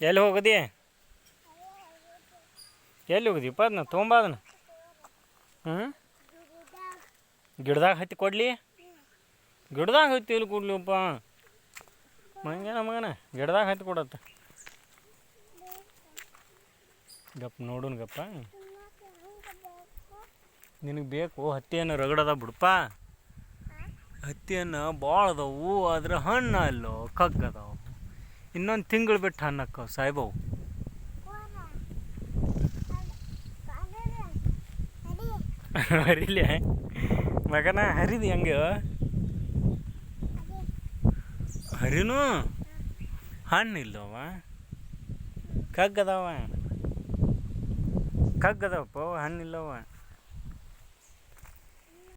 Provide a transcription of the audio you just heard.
ಎಲ್ಲಿ ಹೋಗದಿ? ಎಲ್ಲಿ ಹೋಗಿದೀಪ್ಪ ಅದನ್ನ ತೊಗೊಂಬ ಅದನ್ನ. ಹ್ಞೂ ಗಿಡದಾಗ ಹತ್ತಿ ಕೊಡಲಿ? ಗಿಡದಾಗ ಹತ್ತಿ ಎಲ್ಲಿ ಕೊಡ್ಲಿಪ್ಪ ಮಂಗೇನ ಮಗನ, ಗಿಡದಾಗ ಹತ್ತಿ ಕೊಡತ್ತ. ಗಪ್ಪ ನೋಡುನ್ ಗಪ್ಪ. ನಿನಗೆ ಬೇಕು ಹತ್ತಿಯನ್ನು ರಗಡದ ಬಿಡಪ್ಪ. ಹತ್ತಿಯನ್ನು ಭಾಳ ಅದಾವು, ಆದ್ರೆ ಹಣ್ಣು ಅಲ್ಲೋ ಕಗ್ಗದಾವು. ಇನ್ನೊಂದು ತಿಂಗಳು ಬಿಟ್ಟು ಹಣ್ಣು ಅಕ್ಕವು ಸಾಯ್ಬವು. ಹರಿಲೆ ಮಗನ, ಹರಿದು ಹೆಂಗೆ ಹರಿನು ಹಣ್ಣು ಇಲ್ಲವ, ಕಗ್ಗದವ ಕಗ್ಗದವಪ್ಪ, ಹಣ್ಣು ಇಲ್ಲವ.